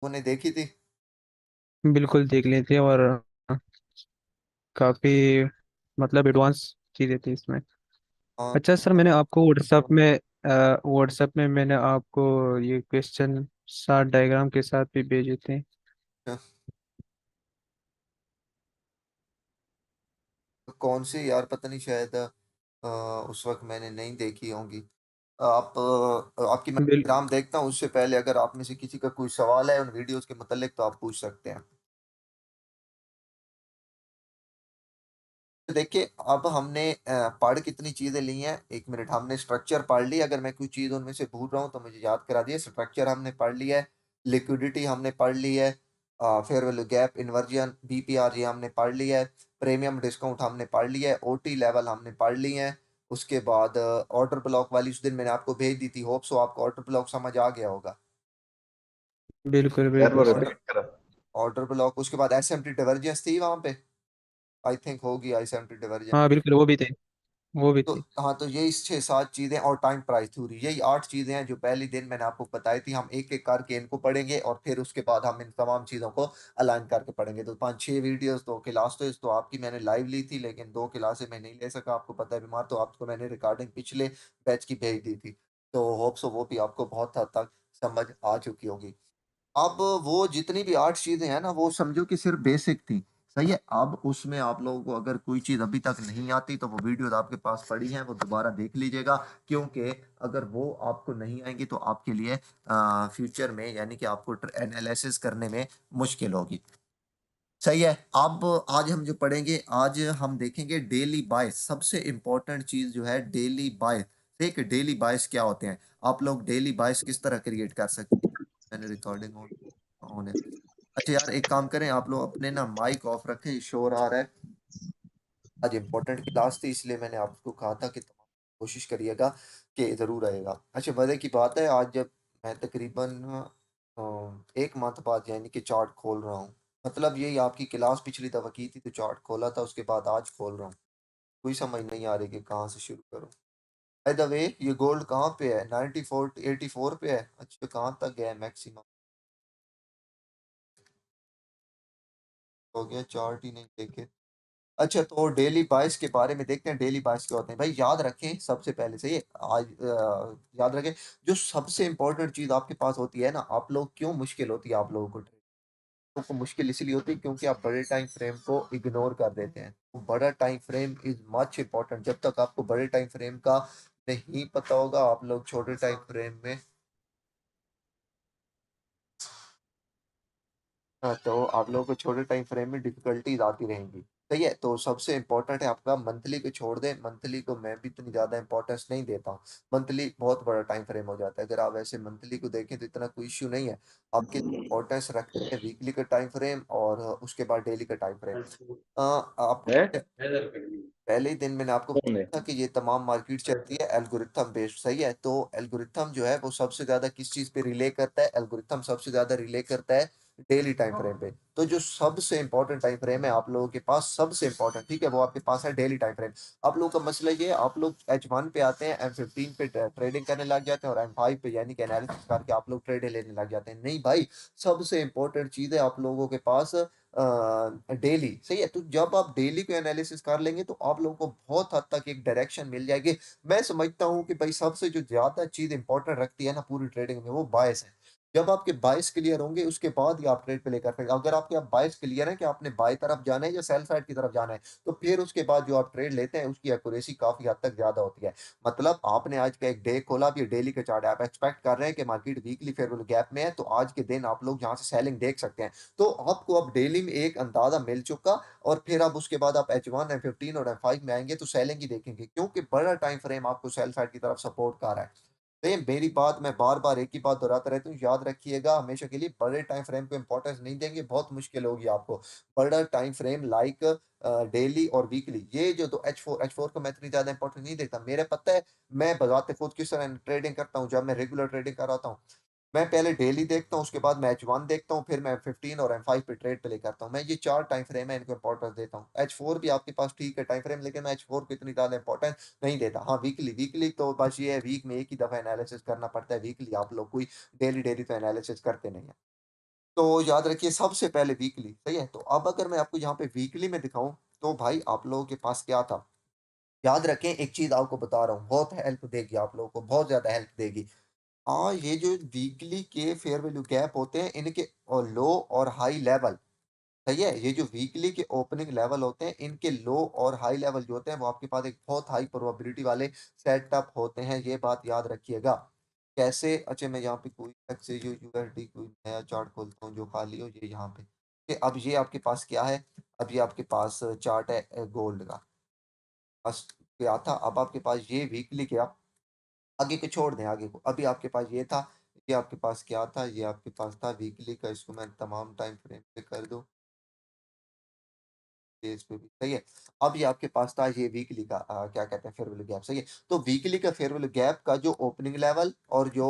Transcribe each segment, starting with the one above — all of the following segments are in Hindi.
उन्हें देखी थी। बिल्कुल देख लेते हैं। और काफी मतलब एडवांस चीजें थी इसमें। हाँ अच्छा तो सर, मैंने आपको व्हाट्सएप में मैंने आपको ये क्वेश्चन साथ डायग्राम के साथ भी भेजे थे। कौन सी यार, पता नहीं, शायद उस वक्त मैंने नहीं देखी होंगी। आपकी मैं बिल टेलीग्राम देखता हूँ, उससे पहले अगर आप में से किसी का कोई सवाल है उन वीडियोस के मुतालिक तो आप पूछ सकते हैं। तो देखिए, अब हमने पढ़ कितनी चीजें ली हैं, एक मिनट, हमने स्ट्रक्चर पढ़ ली। अगर मैं कोई चीज उनमें से भूल रहा हूँ तो मुझे याद करा दिए। स्ट्रक्चर हमने पढ़ लिया है, लिक्विडिटी हमने पढ़ ली है, fair value gap, inversion, BPR ये हमने पढ़ लिया है, प्रीमियम डिस्काउंट हमने पढ़ लिया है, ओटी लेवल हमने पढ़ लिए हैं। उसके बाद ऑर्डर ब्लॉक वाली उस दिन मैंने आपको भेज दी थी, होप सो आपको ऑर्डर ब्लॉक समझ आ गया होगा। बिल्कुल यार बिल्कुल वो सर। रिपीट करो। ऑर्डर ब्लॉक, उसके बाद एसएमटी डिवर्जेंस थी वहां पे, आई थिंक होगी एसएमटी डिवर्जेंस। हाँ बिल्कुल, वो भी थे, वो भी तो थे। हाँ, तो यही 6-7 चीजें और टाइम प्राइस थ्योरी, यही 8 चीजें हैं जो पहले दिन मैंने आपको बताई थी। हम एक एक करके इनको पढ़ेंगे और फिर उसके बाद हम इन तमाम चीजों को अलाइन करके पढ़ेंगे। तो 5-6 वीडियोस, 2 क्लास तो आपकी मैंने लाइव ली थी, लेकिन 2 क्लासें मैं नहीं ले सका, आपको पता है बीमार, तो आपको मैंने रिकॉर्डिंग पिछले बैच की भेज दी थी। तो होप सो वो भी आपको बहुत हद तक समझ आ चुकी होगी। अब वो जितनी भी 8 चीजें हैं ना, वो समझो कि सिर्फ बेसिक थी। सही है। अब उसमें आप लोगों को अगर कोई चीज अभी तक नहीं आती तो वो वीडियो आपके पास पड़ी है, वो दोबारा देख लीजिएगा। क्योंकि अगर वो आपको नहीं आएंगी तो आपके लिए फ्यूचर में, यानी कि आपको एनालिसिस करने में मुश्किल होगी। सही है। अब आज हम जो पढ़ेंगे, आज हम देखेंगे डेली बायस, सबसे इंपॉर्टेंट चीज जो है डेली बायस। ठीक है, डेली बायस क्या होते हैं, आप लोग डेली बायस किस तरह क्रिएट कर सकते हैं। मैंने रिकॉर्डिंग ऑन है। अच्छा यार, एक काम करें, आप लोग अपने ना माइक ऑफ रखें, शोर आ रहा है। आज इंपॉर्टेंट क्लास थी इसलिए मैंने आपको कहा था कि तुम कोशिश करिएगा कि जरूर आएगा। अच्छा, मजे की बात है, आज जब मैं तकरीबन 1 मंथ बाद यानी कि चार्ट खोल रहा हूँ, मतलब यही आपकी क्लास पिछली दफा की थी तो चार्ट खोला था, उसके बाद आज खोल रहा हूँ। कोई समझ नहीं आ रही कि कहाँ से शुरू करूँ। बाय द वे, ये गोल्ड कहाँ पे है, 94 84 पे है। अच्छा, कहाँ तक गया है मैक्सिमम, हो गया, चार्ट ही नहीं देखे। अच्छा, तो डेली बाइस के बारे में देखते हैं। डेली बाइस क्या होते हैं भाई, याद रखें सबसे पहले से ये आज याद रखें, जो सबसे इंपॉर्टेंट चीज आपके पास होती है ना, आप लोग क्यों मुश्किल होती है आप लोगों को ट्रेड, आपको मुश्किल इसलिए होती है क्योंकि आप बड़े टाइम फ्रेम को इग्नोर कर देते हैं। तो बड़ा time frame is much important. जब तक आपको बड़े टाइम फ्रेम का नहीं पता होगा, आप लोग छोटे टाइम फ्रेम में, हाँ, तो आप लोगों को छोटे टाइम फ्रेम में डिफिकल्टीज आती रहेंगी। सही है। तो सबसे इंपॉर्टेंट है आपका मंथली को छोड़ दें, मंथली को मैं भी इतनी ज्यादा इंपॉर्टेंस नहीं देता हूँ। मंथली बहुत बड़ा टाइम फ्रेम हो जाता है। अगर आप ऐसे मंथली को देखें तो इतना कोई इश्यू नहीं है। आपके इंपॉर्टेंस रखते हैं वीकली का टाइम फ्रेम और उसके बाद डेली का टाइम फ्रेम। आपको है पहले ही दिन मैंने आपको कौन है? बताया था कि ये तमाम मार्केट चलती है एल्गोरिथम बेस्ड। सही है। तो एल्गोरिथम जो है वो सबसे ज्यादा किस चीज पे रिले करता है, एल्गोरिथम सबसे ज्यादा रिले करता है डेली टाइम फ्रेम पे। तो जो सबसे इंपॉर्टेंट टाइम फ्रेम है आप लोगों के पास, सबसे इंपॉर्टेंट, ठीक है, वो आपके पास है डेली टाइम फ्रेम। आप लोगों का मसला ये है, आप लोग H1 पे आते हैं, M15 पे ट्रेडिंग करने लग जाते हैं और M5 पे यानी कि एनालिसिस करके आप लोग ट्रेड लेने लग जाते हैं। नहीं भाई, सबसे इंपॉर्टेंट चीज है आप लोगों के पास डेली। सही है। तो जब आप डेली को एनालिसिस कर लेंगे तो आप लोगों को बहुत हद तक एक डायरेक्शन मिल जाएगी। मैं समझता हूँ कि भाई सबसे जो ज्यादा चीज इंपॉर्टेंट रखती है ना पूरी ट्रेडिंग में, वो बायस है। जब आपके बायस क्लियर होंगे उसके बाद ही आप ट्रेड पे लेकर सकते। अगर आपके आप बायस क्लियर है कि आपने बाय तरफ जाना है या सेल साइड की तरफ जाना है, तो फिर उसके बाद जो आप ट्रेड लेते हैं उसकी एक्यूरेसी काफी हद तक ज्यादा होती है। मतलब आपने आज का एक डे खोला, अब ये डेली का चार्ट है, आप एक्सपेक्ट कर रहे हैं कि मार्केट वीकली फेयरवेल गैप में है, तो आज के दिन आप लोग जहां से सेलिंग देख सकते हैं। तो आपको अब डेली में एक अंदाजा मिल चुका, और फिर अब उसके बाद आप H1 M15 और M5 में आएंगे तो सेलिंग ही देखेंगे, क्योंकि बड़ा टाइम फ्रेम आपको सेल साइड की तरफ सपोर्ट कर रहा है। तो ये मेरी बात, मैं बार बार एक ही बात दोहराता रहता हूँ, याद रखिएगा हमेशा के लिए, बड़े टाइम फ्रेम को इंपॉर्टेंस नहीं देंगे, बहुत मुश्किल होगी आपको। बड़ा टाइम फ्रेम लाइक डेली और वीकली, ये जो दो H4 को मैं इतनी ज्यादा इंपॉर्टेंस नहीं देता। मेरे पता है मैं बजाते खुद किस तरह ट्रेडिंग करता हूँ, जब मैं रेगुलर ट्रेडिंग कर रहा हूँ, मैं पहले डेली देखता हूँ, उसके बाद मैं H1 देखता हूँ, फिर मैं M15 और M5 पे ट्रेड प्ले करता हूँ। मैं ये 4 टाइम फ्रेम है, इनको इंपॉर्टेंस देता हूँ। H4 भी आपके पास ठीक है टाइम फ्रेम, लेकिन मैं H4 को इतनी ज्यादा इंपॉर्टेंस नहीं देता। हाँ, वीकली वीकली तो बस ये है, वीक में एक ही दफा एनालिसिस करना पड़ता है, वीकली आप लोग कोई डेली डेली तो एनालिसिस करते नहीं है। तो याद रखिए सबसे पहले वीकली, सही है? तो अब अगर मैं आपको यहाँ पे वीकली में दिखाऊँ, तो भाई आप लोगों के पास क्या था? याद रखें एक चीज़ आपको बता रहा हूँ, बहुत हेल्प देगी आप लोगों को, बहुत ज़्यादा हेल्प देगी। ये जो वीकली के फेयर वैल्यू गैप होते हैं, इनके लो और हाई लेवल, सही है? ये जो वीकली के ओपनिंग लेवल होते हैं, इनके लो और हाई लेवल जो होते हैं, वो आपके पास एक बहुत हाई प्रोबेबिलिटी वाले सेटअप होते हैं, ये बात याद रखिएगा। कैसे? अच्छा मैं यहाँ पे कोई एक्सचेंज यूएसडी कोई नया चार्ट खोलता हूँ जो खाली हो, ये यहाँ पे। अब ये आपके पास क्या है? अब ये आपके पास चार्ट है गोल्ड का। बस क्या था? अब आपके पास ये वीकली क्या, आगे को छोड़ दें आगे को। अभी आपके पास ये था, ये आपके पास क्या था? ये आपके पास था वीकली का, इसको मैं तमाम टाइम फ्रेम पे कर दूँ। ये इस पे भी सही है। अब ये आपके पास था ये वीकली का क्या कहते हैं फेयर वैल्यू गैप, सही है। तो वीकली का फेयर वैल्यू गैप का जो ओपनिंग लेवल और जो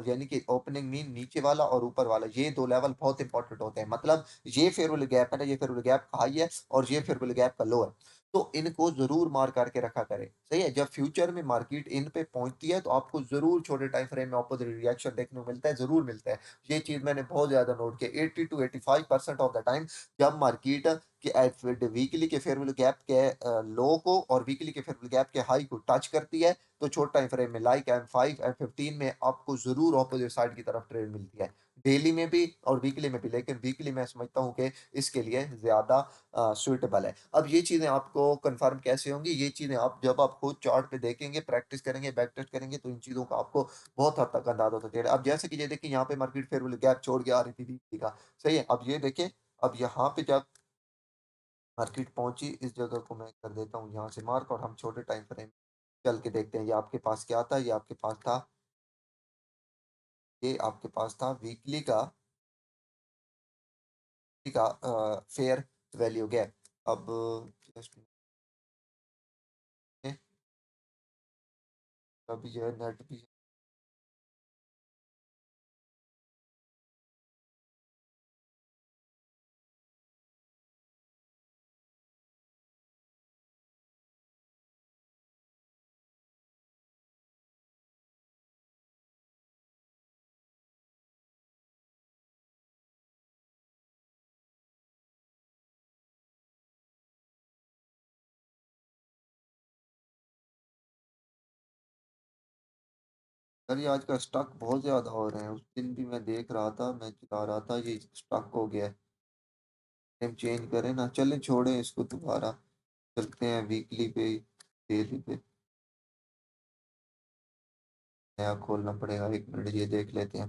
यानी कि ओपनिंग मीन नीचे वाला और ऊपर वाला, ये दो लेवल बहुत इंपॉर्टेंट होते हैं। मतलब ये फेयर वैल्यू गैप है ना, ये फेयर वैल्यू गैप हाई है और ये फेयर वैल्यू गैप का लो है। तो इनको जरूर मार करके रखा करें, सही है। जब फ्यूचर में मार्केट इन पे पहुंचती है तो आपको जरूर छोटे टाइम फ्रेम में अपोजिट रिएक्शन देखने को मिलता है, जरूर मिलता है। ये चीज मैंने बहुत ज्यादा नोट किया। 80 to 85% ऑफ द टाइम जब मार्केट कि वीकली के फेयर वैल्यू गैप के लो को और वीकली के फेयर वैल्यू गैप के हाई को टच करती है, तो छोटा टाइम फ्रेम में लाइक M5 M15 में आपको जरूर ऑपोजिट साइड की तरफ ट्रेड मिलती है, डेली में भी और वीकली में भी। लेकिन वीकली मैं समझता हूँ कि इसके लिए ज्यादा सुइटेबल है। अब ये चीजें आपको कंफर्म कैसे होंगी? ये चीजें आप जब आप खुद चार्ट पे देखेंगे, प्रैक्टिस करेंगे, बैक टेस्ट करेंगे, तो इन चीजों का आपको बहुत हद तक अंदाजा होता चलेगा। अब जैसे कि ये देखिए यहाँ पे मार्केट फेयर वैल्यू गैप छोड़ के आ रही थी वीकली का, सही है। अब ये देखिए, अब यहाँ पे जब मार्केट पहुंची, इस जगह को मैं कर देता हूँ यहाँ से मार्क, और हम छोटे टाइम फ्रेम चल के देखते हैं। ये आपके पास क्या था? ये आपके पास था, ये आपके पास था वीकली का फेयर वैल्यू गैप। अब just मिनट, अभी जो है नेट भी सर, ये आज का स्टॉक बहुत ज्यादा हो रहे हैं। उस दिन भी मैं देख रहा था, मैं चला रहा था, ये स्टॉक हो गया है। हम चेंज करें ना, चलें छोड़ें इसको, दोबारा चलते हैं वीकली पे, डेली पे नया खोलना पड़ेगा। एक मिनट ये देख लेते हैं।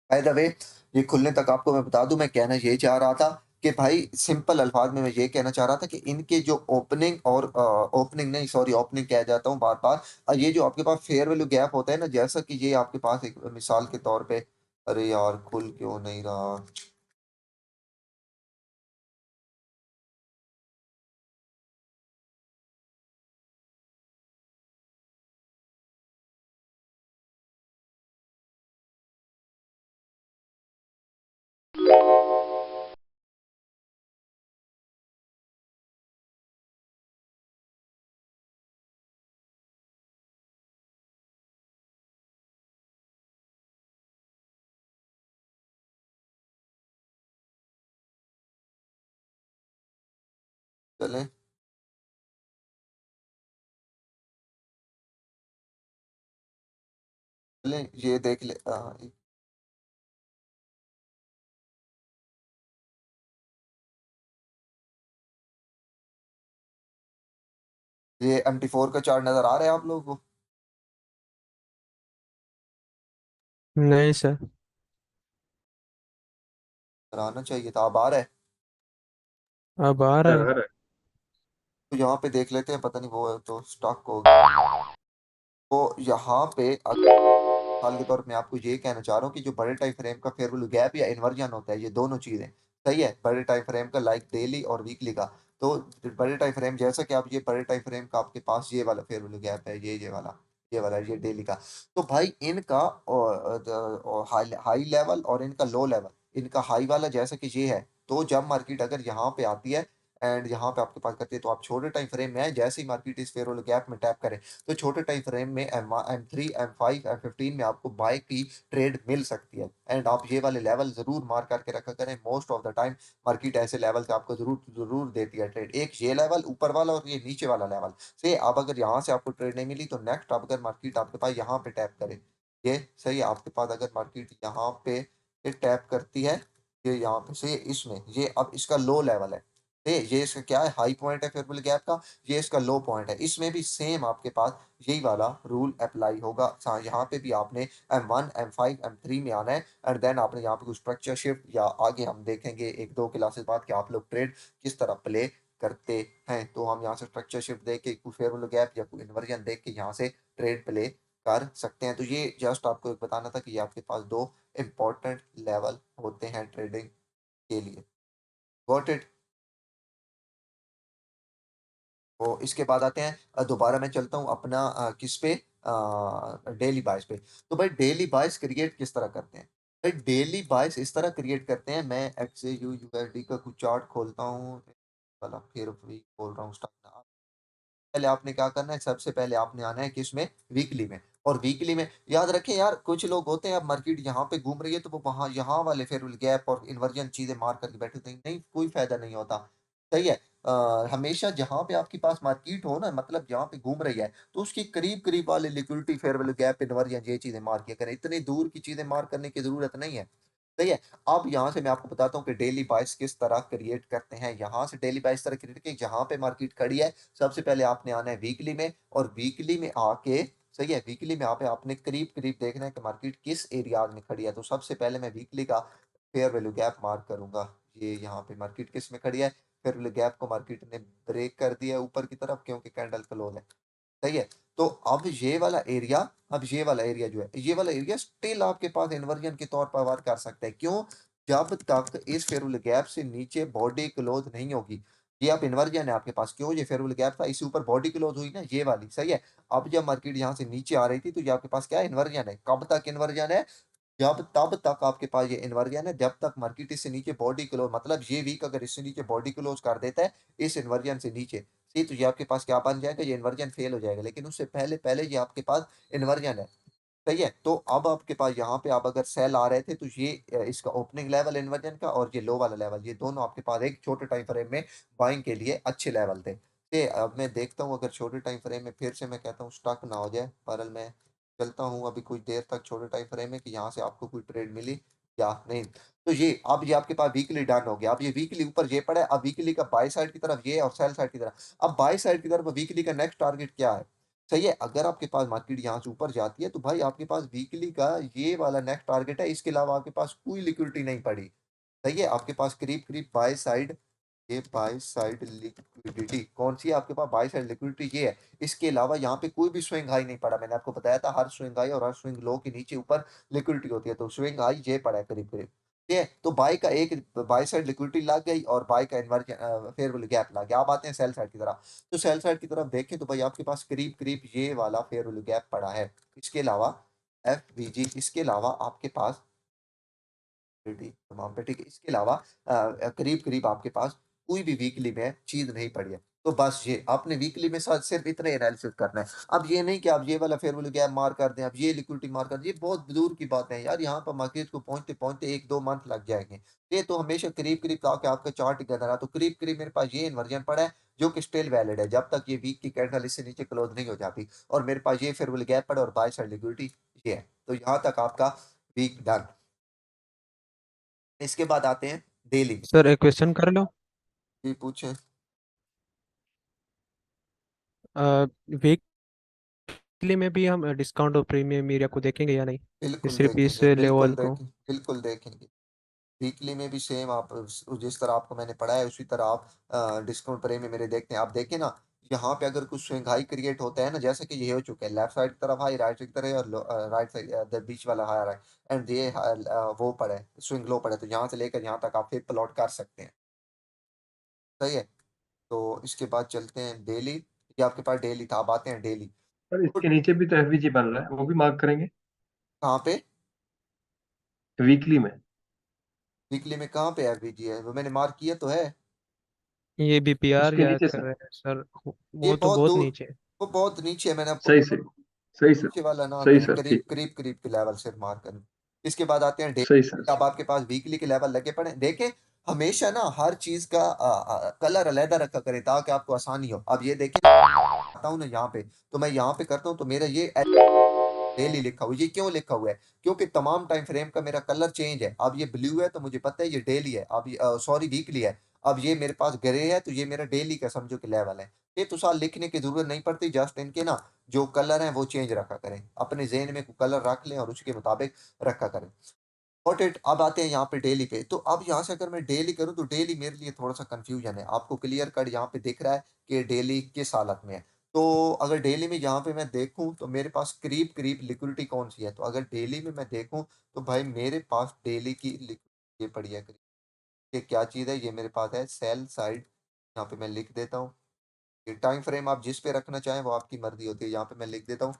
बाय द वे, ये खुलने तक आपको मैं बता दूं, मैं कहना ये चाह रहा था कि भाई सिंपल अल्फाज में मैं ये कहना चाह रहा था कि इनके जो ओपनिंग और ओपनिंग नहीं, सॉरी, ओपनिंग कह जाता हूँ बार बार। ये जो आपके पास फेयर वैल्यू गैप होता है ना, जैसा कि ये आपके पास एक मिसाल के तौर पे, अरे यार खुल क्यों नहीं रहा? चलें, चलें ये देख ले। ये MT4 का चार्ट नजर आ रहा है आप लोगों को? नहीं सर। नजर आना चाहिए था, अब आ रहा है। अब आ रहा है। तो यहाँ पे देख लेते हैं, पता नहीं वो तो स्टॉक हो। तो यहाँ पे मिसाल के तौर पे मैं आपको ये कहना चाह रहा हूँ कि जो बड़े टाइम फ्रेम का फेयर वैल्यू गैप या इन्वर्जन होता है, ये दोनों चीजें, सही है। बड़े टाइम फ्रेम का लाइक डेली और वीकली का, तो बड़े टाइम फ्रेम जैसा कि आप ये बड़े टाइम फ्रेम का आपके पास ये वाला फेयर वैल्यू गैप है, ये वाला ये डेली का। तो भाई इनका हाई हाई लेवल और इनका लो लेवल, इनका हाई वाला जैसा कि ये है, तो जब मार्केट अगर यहाँ पे आती है एंड यहाँ पे आपके पास करती है, तो आप छोटे टाइम फ्रेम में आए, जैसे ही मार्केट इस फेयर वाले गैप में टैप करे तो छोटे टाइम फ्रेम में M3 M5 M15 में आपको बाय की ट्रेड मिल सकती है। एंड आप ये वाले लेवल जरूर मार करके रखा करें, most of the time market ऐसे लेवल से आपको जरूर जरूर देती है ट्रेड, एक ये लेवल ऊपर वाला और ये नीचे वाला लेवल से। अब अगर यहाँ से आपको ट्रेड नहीं मिली तो नेक्स्ट अब अगर मार्केट आपके पास यहाँ पे टैप करे, ये सही है, आपके पास अगर मार्केट यहाँ पे टैप करती है, ये यहाँ पे से इसमें ये अब इसका लो लेवल है, ये इसका क्या है, हाई पॉइंट है फेयरवेल गैप का, ये इसका लो पॉइंट है, इसमें भी सेम आपके पास यही वाला रूल अप्लाई होगा। यहाँ पे भी आपने M1 M5 M3 में आना है, एंड देन आपने यहाँ पे कुछ स्ट्रक्चर शिफ्ट, या आगे हम देखेंगे एक दो क्लासेस बाद कि आप लोग ट्रेड किस तरह प्ले करते हैं। तो हम यहाँ से स्ट्रक्चर शिफ्ट देख के कोई फेयरवेल गैप या कोई इन्वर्जन देख के यहाँ से ट्रेड प्ले कर सकते हैं। तो ये जस्ट आपको एक बताना था कि ये आपके पास दो इंपॉर्टेंट लेवल होते हैं ट्रेडिंग के लिए। Got it. तो इसके बाद आते हैं, दोबारा मैं चलता हूँ अपना किस पे, डेली बाइस पे। तो भाई डेली बाइस क्रिएट किस तरह करते हैं? भाई डेली बाइस इस तरह क्रिएट करते हैं, मैं XAU USD का कुछ चार्ट खोलता हूँ, वाला फिर भी खोल रहा हूँ स्टार्ट। पहले आपने क्या करना है, सबसे पहले आपने आना है किसमें, वीकली में। और वीकली में याद रखें यार, कुछ लोग होते हैं अब मार्केट यहाँ पे घूम रही है तो वो वहां यहाँ वाले फिर गैप और इन्वर्जन चीजें मार करके बैठे होते हैं, नहीं कोई फायदा नहीं होता। सही है। हमेशा जहां पे आपके पास मार्केट हो ना, मतलब जहां पे घूम रही है तो उसकी करीब करीब वाले liquidity fair value gap inversion ये चीजें मार किया करें, इतनी दूर की चीजें मार करने की जरूरत नहीं है। सही है। अब यहाँ से मैं आपको बताता हूँ कि डेली बाइस किस तरह क्रिएट करते हैं। यहाँ से डेली बाइस तरह क्रिएट की, जहां पे मार्केट खड़ी है सबसे पहले आपने आना है वीकली में, और वीकली में आके, सही है, वीकली में आप आपने करीब करीब देखना है कि मार्केट किस एरिया में खड़ी है। तो सबसे पहले मैं वीकली का फेयर वैल्यू गैप मार्क करूंगा, ये यहाँ पे मार्केट किस में खड़ी है, फेयर वैल्यू गैप को मार्केट ने ब्रेक कर दिया है ऊपर की तरफ क्योंकि कैंडल क्लोज है। सही है। तो अब ये वाला एरिया, अब ये वाला एरिया जो है, ये वाला एरिया स्टिल आपके पास इन्वर्जन के तौर पर वर्क कर सकता है। क्यों? जब तक इस फेरुल गैप से नीचे बॉडी क्लोज नहीं होगी, ये आप इन्वर्जन है आपके पास, क्यों, ये फेरुल गैप था, इसके ऊपर बॉडी क्लोज हुई ना ये वाली, सही है। अब जब मार्केट यहाँ से नीचे आ रही थी तो ये आपके पास क्या है, इन्वर्जन है। कब तक इन्वर्जन है? जब तब तक आपके पास ये इन्वर्जन है जब तक मार्केट इससे नीचे बॉडी क्लोज, मतलब ये वीक अगर इससे नीचे बॉडी क्लोज कर देता है इस इन्वर्जन से नीचे, सी, तो ये आपके पास क्या बन जाएगा, ये इन्वर्जन फेल हो जाएगा। लेकिन उससे पहले पहले ये आपके पास इन्वर्जन है। सही है। तो अब आपके पास यहाँ पे आप अगर सेल आ रहे थे तो ये इसका ओपनिंग लेवल इन्वर्जन का और ये लो वाला लेवल, ये दोनों आपके पास एक छोटे टाइम फ्रेम में बाइंग के लिए अच्छे लेवल थे। अब मैं देखता हूँ अगर छोटे टाइम फ्रेम में फिर से मैं कहता हूँ स्टक ना हो जाए, पर मैं चलता हूँ अभी कुछ देर तक छोटे टाइम फ्रेम में कि यहाँ से आपको कोई ट्रेड मिली या नहीं। तो ये अब ये आपके पास वीकली डन हो गया, अब ये वीकली ऊपर ये पड़ा है, अब वीकली का बाई साइड की तरफ ये और सेल साइड की तरफ। अब बाई साइड की तरफ वीकली का नेक्स्ट टारगेट क्या है? सही है। अगर आपके पास मार्केट यहाँ से ऊपर जाती है तो भाई आपके पास वीकली का ये वाला नेक्स्ट टारगेट है, इसके अलावा आपके पास कोई लिक्विडिटी नहीं पड़ी। सही है। आपके पास करीब करीब बाय साइड, ये बाय साइड लिक्विडिटी कौन सी है आपके पास, बाय साइड लिक्विडिटी ये है। इसके अलावा यहाँ पे कोई भी स्विंग हाई नहीं पड़ा, मैंने आपको बताया था हर स्विंग हाई और हर स्विंग लो के नीचे ऊपर लिक्विडिटी होती है, तो स्विंग हाई ये पड़ा है करीब करीब। ये तो बाय का एक बाय साइड लिक्विडिटी लग गई और बाय का इन्वर्जन फेयर गैप लग गया। आप आते हैं सेल साइड की तरफ, तो सेल साइड की तरफ देखें तो भाई आपके पास करीब करीब ये वाला फेयर गैप पड़ा है। इसके अलावा FVG, इसके अलावा आपके पास तमाम पे, ठीक है, इसके अलावा करीब करीब आपके पास कोई भी वीकली में चीज नहीं पड़ी है। तो बस ये आपने वीकली में साथ सिर्फ इतना एनालिसिस करना है। अब ये नहीं कि आप ये वाला फेयर वैल्यू गैप मार कर दें, अब ये लिक्विडिटी मार कर दें, ये बहुत दूर की बात है यार, यहाँ पर मार्केट को पहुंचते पहुंचते एक दो मंथ लग जाएंगे। ये तो हमेशा करीब करीब आके आपका चार्ट के अंदर, तो करीब करीब मेरे पास ये इन्वर्जन पड़ा है जो कि स्टिल वैलिड है जब तक ये वीक की कैंडल इससे नीचे क्लोज नहीं हो जाती, और मेरे पास ये फेयर वैल्यू गैप पड़ा और बाय साइड लिक्विडिटी ये है। तो यहाँ तक आपका वीक डन। इसके बाद आते हैं डेली में। सर एक क्वेश्चन कर लो। जी पूछें। वीकली में भी हम डिस्काउंट और प्रीमियम एरिया को देखेंगे या नहीं, ये बिल्कुल सिर्फ इस देखेंगे, बिल्कुल लेवल को? देखें, बिल्कुल देखेंगे। वीकली में भी सेम आप जिस तरह आपको मैंने पढ़ा है उसी तरह आप डिस्काउंट प्रीमियम मेरे देखते हैं, आप देखें ना, यहाँ पे अगर कुछ स्विंग हाई क्रिएट होता है ना, जैसे कि ये हो चुका है लेफ्ट साइड की तरफ हाई, राइट साइड की तरफ और राइट साइड बीच वाला हाई रहा है, एंड ये वो पड़ा है स्विंग लो पड़ा है, तो यहाँ से लेकर यहाँ तक आप फिर प्लॉट कर सकते हैं। सही है। तो इसके बाद चलते हैं डेली, ये आपके पास डेली था, अब आते हैं डेली। और तो इसके नीचे भी तो एफवीजी बन रहा है, वो भी मार्क करेंगे कहाँ पे? वीकली में। वीकली में कहाँ पे एफबीजी है, वो मैंने मार्क किया तो है। ये बीपीआर उसके या नीचे कर सर। रहे हैं सर? ये वो तो बहुत बहुत दूर, नीचे है। वो बहुत नीचे है, मैंने आपको सही सही। सही सर। नीचे वाला ना सही करें, सर करीब ठीक। करीब करीब के लेवल से मार्क करें। इसके बाद आते हैं सही डेली। सर। अब आपके पास वीकली के लेवल लगे पड़े देखें। हमेशा ना हर चीज का कलर अलहदा रखा करें ताकि आपको आसानी हो। अब ये देखें, आता हूँ ना यहाँ पे, तो मैं यहाँ पे करता हूँ तो मेरा ये डेली लिखा हुआ है। ये क्यों लिखा हुआ है? क्योंकि तमाम टाइम फ्रेम का मेरा कलर चेंज है। अब ये ब्लू है तो मुझे पता है ये डेली है, अब सॉरी वीकली है। अब ये मेरे पास ग्रे है तो ये मेरा डेली का समझो कि लेवल है। ये तो साल लिखने की जरूरत नहीं पड़ती, जस्ट इनके ना जो कलर है वो चेंज रखा करें, अपने जेहन में कलर रख लें और उसके मुताबिक रखा करें। Got it. अब आते हैं यहाँ पे डेली पे। तो अब यहाँ से अगर मैं डेली करूँ तो डेली मेरे लिए थोड़ा सा कंफ्यूजन है। आपको क्लियर कट यहाँ पे दिख रहा है कि डेली किस हालत में है। तो अगर डेली में यहाँ पे मैं देखूं तो मेरे पास करीब करीब लिक्विडिटी कौन सी है, तो अगर डेली में मैं देखूं तो भाई मेरे पास डेली की लिक्विडिटी ये पड़ी है करीब। ये क्या चीज़ है? ये मेरे पास है सेल साइड। यहाँ पे मैं लिख देता हूँ। ये टाइम फ्रेम आप जिस पे रखना चाहें वो आपकी मर्जी होती है। यहाँ पे मैं लिख देता हूँ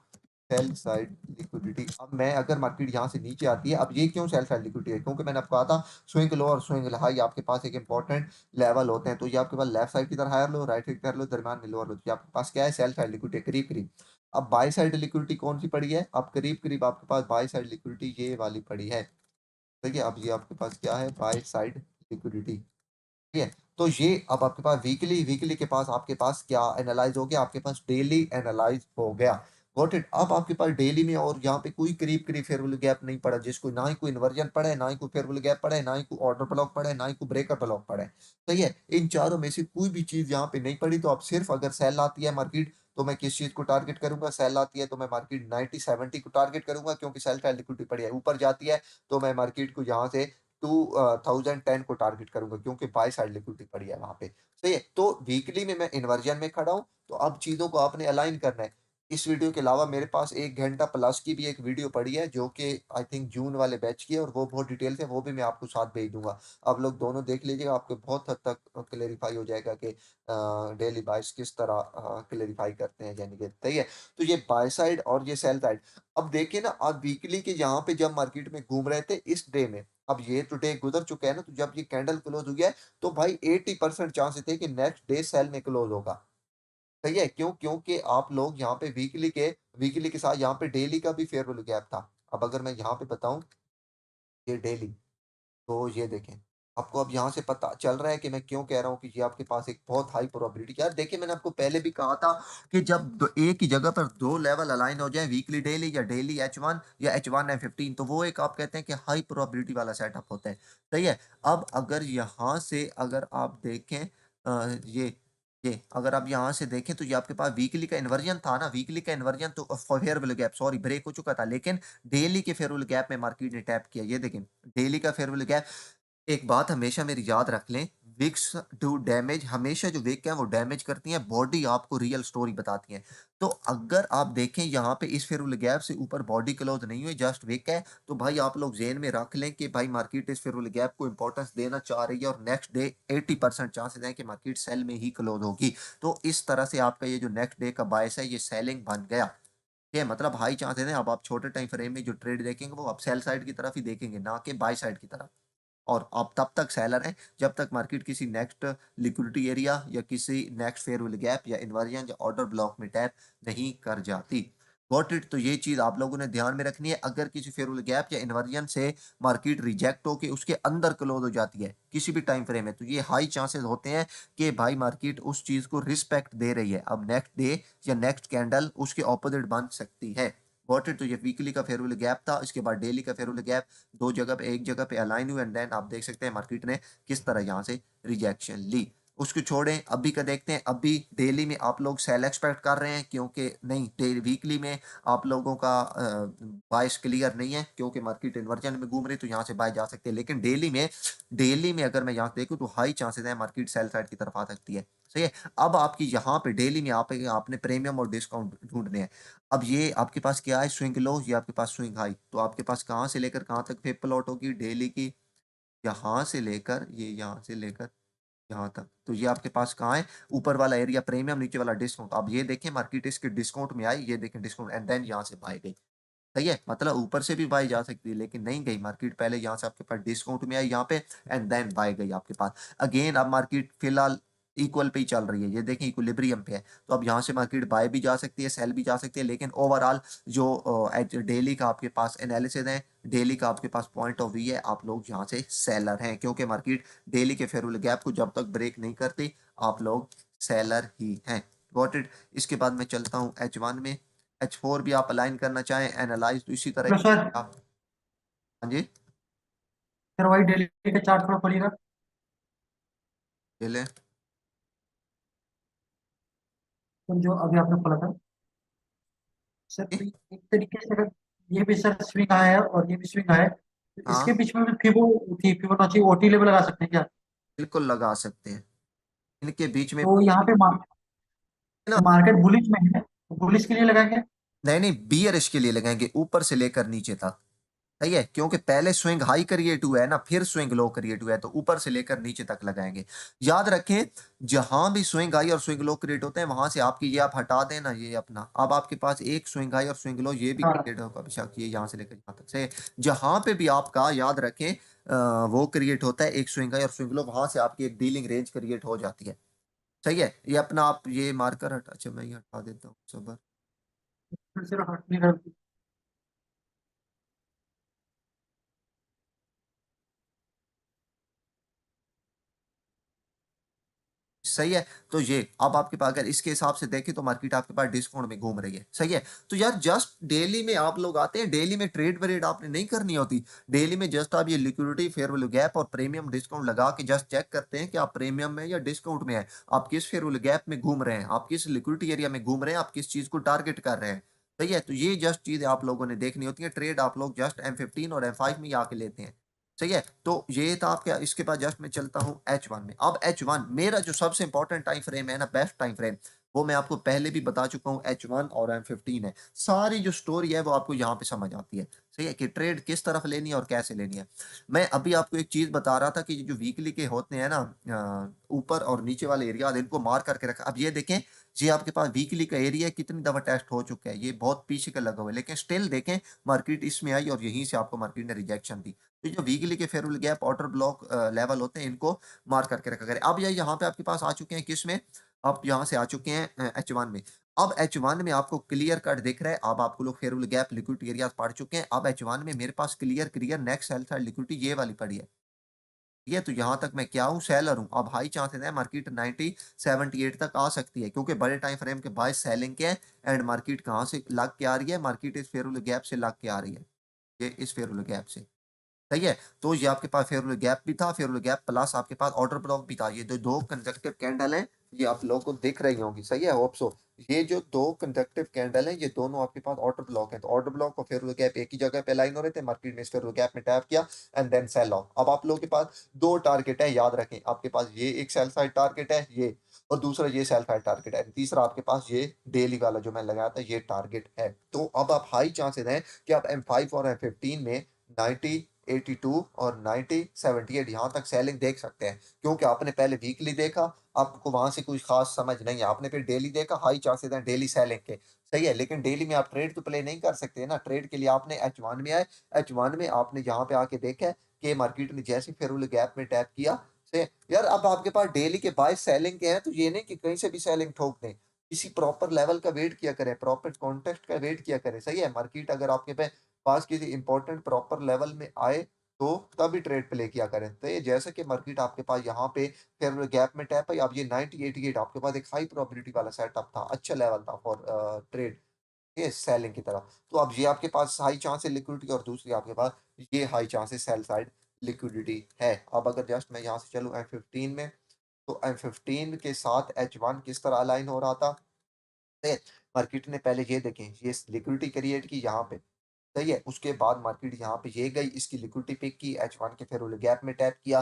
सेल साइड लिक्विडिटी। अब मैं अगर मार्केट यहाँ से नीचे आती है, अब ये क्यों सेल साइड लिक्विडिटी है? क्योंकि मैंने आपको कहा था स्विंग लो और स्विंग हाई आपके पास एक इंपॉर्टेंट लेवल होते हैं। तो ये आपके पास लेफ्ट साइड की तरफ हायर लो, राइट साइड की तरफ लो, दरम्यान में लोअर लो। ये आपके पास क्या है? सेल साइड लिक्विडिटी करीब करीब। अब बाई साइड लिक्विडिटी कौन सी पड़ी है? अब करीब करीब आपके पास बाई साइड लिक्विडिटी ये वाली पड़ी है। ठीक है, अब ये आपके पास क्या है? By side liquidity. ठीक है, तो ये अब आपके पास वीकली, वीकली के पास आपके पास क्या एनालाइज हो गया? आपके पास डेली एनालाइज हो गया। Got it. अब आपके पास डेली में और यहाँ पे कोई करीब करीब फेयरवेल गैप नहीं पड़ा, जिसको ना ही कोई इन्वर्जन पड़ा है, ना ही कोई फेयरवेल गैप पड़ा है, ना ही कोई ऑर्डर ब्लॉक पड़ा है, ना ही कोई ब्रेकर ब्लॉक पड़ा है। सही है, इन चारों में से कोई भी चीज यहाँ पे नहीं पड़ी। तो अब सिर्फ अगर सेल आती है मार्केट तो मैं किस चीज को टारगेट करूंगा? सेल आती है तो मैं मार्केट 90-70 को टारगेट करूंगा, क्योंकि सेल का लिक्विडिटी पड़ी है। ऊपर जाती है तो मैं मार्केट को यहाँ से 2010 को टारगेट करूंगा, क्योंकि बाई साइड लिक्विडिटी पड़ी है वहां पे। सही है, तो वीकली में मैं इन्वर्जन में खड़ा हूं। तो अब चीजों को आपने अलाइन करना है। इस वीडियो के अलावा मेरे पास 1 घंटा प्लस की भी एक वीडियो पड़ी है जो कि आई थिंक जून वाले बैच की है, और वो बहुत डिटेल से, वो भी मैं आपको साथ भेज दूंगा। आप लोग दोनों देख लीजिएगा, आपको बहुत हद तक क्लेरिफाई हो जाएगा कि डेली बाइस किस तरह क्लेरिफाई करते हैं, यानी कि सही है। तो ये बाय साइड और ये सेल साइड। अब देखिए ना, आप वीकली के यहाँ पे जब मार्केट में घूम रहे थे इस डे में, अब ये तो डे गुजर चुका है ना, तो जब ये कैंडल क्लोज हुई है तो भाई 80% चांस थे कि नेक्स्ट डे सेल में क्लोज होगा। सही है, क्यों? क्योंकि आप लोग यहाँ पे वीकली के साथ यहाँ पे डेली का भी फेयर वैल्यू गैप था। अब अगर मैं यहाँ पे बताऊं ये डेली, तो ये देखें, आपको अब यहाँ से पता चल रहा है कि मैं क्यों कह रहा हूँ कि ये आपके पास एक बहुत हाई प्रोबेबिलिटी। यार देखिए, मैंने आपको पहले भी कहा था कि जब एक ही जगह पर दो लेवल अलाइन हो जाए, वीकली डेली या डेली H1 या H1 M15, तो वो एक आप कहते हैं कि हाई प्रोबेबिलिटी वाला सेटअप होता है। सही है। अब अगर यहाँ से अगर आप देखें ये अगर आप यहाँ से देखें तो ये आपके पास वीकली का इन्वर्जन था ना, वीकली का इन्वर्जन तो फेयरवेल गैप सॉरी ब्रेक हो चुका था, लेकिन डेली के फेयरवेल गैप में मार्केट ने टैप किया। ये देखें डेली का फेयरवेल गैप। एक बात हमेशा मेरी याद रख लें, विक्स डू डैमेज, हमेशा जो विक है वो डैमेज करती हैं, बॉडी आपको रियल स्टोरी बताती है। तो अगर आप देखें यहाँ पे इस फेयरवेल गैप से ऊपर बॉडी क्लोज नहीं हुई, जस्ट विक है, तो भाई आप लोग जेन में रख लें कि भाई मार्केट इस फेयरवेल गैप को इंपॉर्टेंस देना चाह रही है, और नेक्स्ट डे 80% चांसेस हैं कि मार्केट सेल में ही क्लोज होगी। तो इस तरह से आपका ये जो नेक्स्ट डे का बायस है ये सेलिंग बन गया। ये मतलब हाई चांसेस हैं। अब आप छोटे टाइम फ्रेम में जो ट्रेड देखेंगे वो आप सेल साइड की तरफ ही देखेंगे, ना कि बाय साइड की तरफ। और आप तब तक सेलर हैं जब तक मार्केट किसी नेक्स्ट लिक्विडिटी एरिया या किसी नेक्स्ट फेयरवेल गैप या इन्वर्जन या ऑर्डर ब्लॉक में टैप नहीं कर जाती। Got it. तो ये चीज आप लोगों ने ध्यान में रखनी है। अगर किसी फेयरवेल गैप या इन्वर्जन से मार्केट रिजेक्ट होकर उसके अंदर क्लोज हो जाती है किसी भी टाइम फ्रेम में, तो ये हाई चांसेस होते हैं कि भाई मार्केट उस चीज को रिस्पेक्ट दे रही है। अब नेक्स्ट डे या नेक्स्ट कैंडल उसके ऑपोजिट बन सकती है। Got it. तो ये वीकली का फेयरवेल गैप था, इसके बाद डेली का फेयरवेल गैप, दो जगह पे एक जगह पे अलाइन हुए, एंड देन आप देख सकते हैं मार्केट ने किस तरह यहाँ से रिजेक्शन ली। उसको छोड़ें, अभी का देखते हैं। अभी डेली में आप लोग सेल एक्सपेक्ट कर रहे हैं, क्योंकि नहीं वीकली में आप लोगों का बाइस क्लियर नहीं है, क्योंकि मार्केट इन्वर्जन में घूम रही, तो यहाँ से बाय जा सकते हैं। लेकिन डेली में अगर मैं यहाँ देखूँ तो हाई चांसेस है मार्केट सेल साइड की तरफ आ सकती है। सही है। अब आपकी यहाँ पे डेली में आपने प्रीमियम और डिस्काउंट ढूंढने हैं। अब ये आपके पास क्या है? स्विंग लो, ये आपके पास स्विंग हाई। तो आपके पास कहाँ से लेकर कहाँ तक फेप प्लॉट होगी डेली की? यहाँ से लेकर ये, यहाँ से लेकर यहाँ तक। तो ये आपके पास कहाँ है? ऊपर वाला एरिया प्रीमियम, नीचे वाला डिस्काउंट। अब ये देखें मार्केट इसके डिस्काउंट में आई, ये देखें डिस्काउंट, एंड देन यहाँ से बाय गई। सही है, मतलब ऊपर से भी बाय जा सकती है, लेकिन नहीं गई मार्केट। पहले यहाँ से आपके पास डिस्काउंट में आई यहाँ पे, एंड देन बाय गई आपके पास। अगेन अब मार्केट फिलहाल इक्वल पे ही चल रही है, ये देखें इक्विलिब्रियम पे है। तो अब यहाँ से मार्केट बाय भी जा सकती है, सेल भी जा सकती है, लेकिन ओवरऑल जो डेली का आपके पास एनालिसिस है, डेली का आपके पास पॉइंट ऑफ व्यू है, आप लोग यहाँ से सेलर हैं, क्योंकि मार्केट डेली के फेयर वैल्यू गैप को जब तक ब्रेक नहीं करती आप लोग सेलर ही हैं। Got it. इसके बाद मैं चलता हूँ H1 में। H4 भी आप अलाइन करना चाहें एनालाइज तो इसी तरह तो सर आप। हाँ जी, सर वही डेली का चार्ट थोड़ा पड़ेगा ले लें। तो जो अभी आपने खोला था सर, तो एक तरीके से अगर ये भी सर स्विंग आया है और ये भी स्विंग आया है, तो इसके हाँ, बीच में भी फिबोनाची ओटी लेवल लगा सकते हैं क्या? बिल्कुल लगा सकते हैं, इनके बीच में तो यहाँ पे ना। मार्केट बुलिश में है, बुलिश के लिए लगाएंगे। नहीं नहीं, बियरिश के लिए लगाएंगे, ऊपर से लेकर नीचे तक। सही है, क्योंकि पहले स्विंग हाई क्रिएट हुआ है ना, फिर स्विंग लो क्रिएट हुआ है, तो ऊपर से लेकर नीचे तक लगाएंगे। याद रखें, जहां भी स्विंग हाई और स्विंग लो क्रिएट होते हैं वहां से आपकी ये आप हटा देना, ये अपना अब आपके पास एक स्विंग हाई और स्विंग लो ये भी हाँ क्रिएट होगा बेशक, ये यहाँ से लेकर यहाँ तक से जहां पे भी आपका याद रखें वो क्रिएट होता है एक स्विंग हाई और स्विंग लो, वहां से आपकी एक डीलिंग रेंज क्रिएट हो जाती है। सही है, ये अपना आप ये मार्कर हटा, अच्छा मैं ये हटा देता हूँ सब। फिर से हटने का। सही है। तो ये अब आपके पास अगर इसके हिसाब से देखें तो मार्केट आपके पास डिस्काउंट में घूम रही है। सही है। तो यार जस्ट डेली में आप लोग आते हैं, डेली में ट्रेड वरेड आपने नहीं करनी होती। डेली में जस्ट आप ये लिक्विडिटी फेयर वैल्यू गैप और प्रीमियम डिस्काउंट लगा के जस्ट चेक करते हैं कि आप प्रीमियम में या डिस्काउंट में है, आप किस फेयर वैल्यू गैप में घूम रहे हैं, आप किस लिक्विडिटी एरिया में घूम रहे हैं, आप किस चीज को टारगेट कर रहे हैं। सही है। तो ये जस्ट चीज आप लोगों ने देखनी होती है। ट्रेड आप लोग जस्ट M15 और M5 में ही आके लेते हैं। सही है। तो ये था आपका। इसके बाद जस्ट मैं चलता हूँ H1 में। अब H1 मेरा जो सबसे इंपॉर्टेंट टाइम फ्रेम है ना, बेस्ट टाइम फ्रेम, वो मैं आपको पहले भी बता चुका हूँ, H1 और M15 है। सारी जो स्टोरी है वो आपको यहाँ पे समझ आती है। सही है, कि ट्रेड किस तरफ लेनी है और कैसे लेनी है। मैं अभी आपको एक चीज बता रहा था कि ये जो वीकली के होते हैं ना, ऊपर और नीचे वाले एरिया इनको मार करके रखा। अब ये देखें, ये आपके पास वीकली का एरिया कितनी दफा टेस्ट हो चुका है, ये बहुत पीछे का लगा हुआ है, लेकिन स्टिल देखें मार्केट इसमें आई और यहीं से आपको मार्केट ने रिजेक्शन दी। तो जो वीकली के fair value gap order block level होते हैं, इनको मार्क करके रखा करें। अब ये यहाँ पे आपके पास आ चुके हैं किस में, अब यहाँ से आ चुके हैं H1 में। अब H1 में आपको क्लियर कट दिख रहा है। अब आपको लोग fair value gap liquidity area पढ़ चुके हैं। अब H1 में मेरे पास clear clear next sell side liquidity ये वाली पड़ी है। ये तो यहाँ तक मैं क्या हूँ, सेलर हूँ। अब हाई चांसेस है मार्केट 90 78 तक आ सकती है, क्योंकि बड़े टाइम फ्रेम के बाय सेलिंग के हैं। एंड मार्केट कहाँ से लग के आ रही है, मार्केट इस फेयर वैल्यू गैप से लग के आ रही है, ये इस फेयर वैल्यू गैप से। सही है। तो ये आपके पास फेयर वैल्यू गैप भी था, फेयर वैल्यू गैप प्लस आपके पास ऑर्डर ब्लॉक भी था। ये जो दो कंजक्टिव कैंडल हैं, ये आप लोगों को दिख रही होंगी। सही है, होप सो। ये जो दो कंजक्टिव कैंडल हैं, ये दोनों आपके पास ऑर्डर ब्लॉक हैं। तो ऑर्डर ब्लॉक और फेयर वैल्यू गैप एक ही जगह पे लाइन हो रहे थे, मार्केट ने इस फेयर वैल्यू गैप में टैप किया एंड देन सेल ऑफ। अब आप लोगों के पास दो टारगेट है, याद रखें। आपके पास ये एक सेल साइड टारगेट है ये, और दूसरा ये सेल साइड टारगेट है, तीसरा आपके पास ये डेली वाला जो मैं लगाया था ये टारगेट है। तो अब आप हाई चांसेस हैं कि आप M5 और M15 में 90 82 और 90 78 यहाँ तक सेलिंग देख सकते हैं, क्योंकि आपने पहले वीकली देखा, आपको वहां से कुछ खास समझ नहीं है। आपने फिर डेली देखा, हाई चांसेस हैं डेली सेलिंग के। सही है, लेकिन डेली में आप ट्रेड तो प्ले नहीं कर सकते ना। ट्रेड के लिए आपने H1 में आए, H1 में आपने यहाँ पे आके देखा है कि मार्केट ने जैसे फेयर वैल्यू गैप में टैप किया से यार, अब आपके पास डेली के बाय सेलिंग के हैं, तो ये नहीं कि कहीं से भी सेलिंग ठोक दें। किसी प्रॉपर लेवल का वेट किया करें, प्रॉपर कॉन्टेक्स्ट का वेट किया करें। सही है, मार्केट अगर आपके पास किसी इंपॉर्टेंट प्रॉपर लेवल में आए तो तभी ट्रेड प्ले किया करें। तो ये जैसे कि मार्केट आपके पास यहाँ पे फेयर गैप में टैप है, अब ये 90 88 आपके पास एक हाई प्रोबेबिलिटी वाला सेटअप था, अच्छा लेवल था फॉर ट्रेड, ये सेलिंग की तरफ। तो अब ये आपके पास हाई चांस है लिक्विडिटी, और दूसरी आपके पास ये हाई चांस है सेल साइड लिक्विडिटी है। अब अगर जस्ट मैं यहाँ से चलूँ M15 में, तो M15 के साथ H1 किस तरह अलाइन हो रहा था। मार्केट ने पहले ये देखें, ये लिक्विडिटी क्रिएट की यहाँ पे। सही है, उसके बाद मार्केट यहाँ पे ये गई, इसकी लिक्विडिटी पिक की, H1 के फेयर वैल्यू गैप में टैप किया।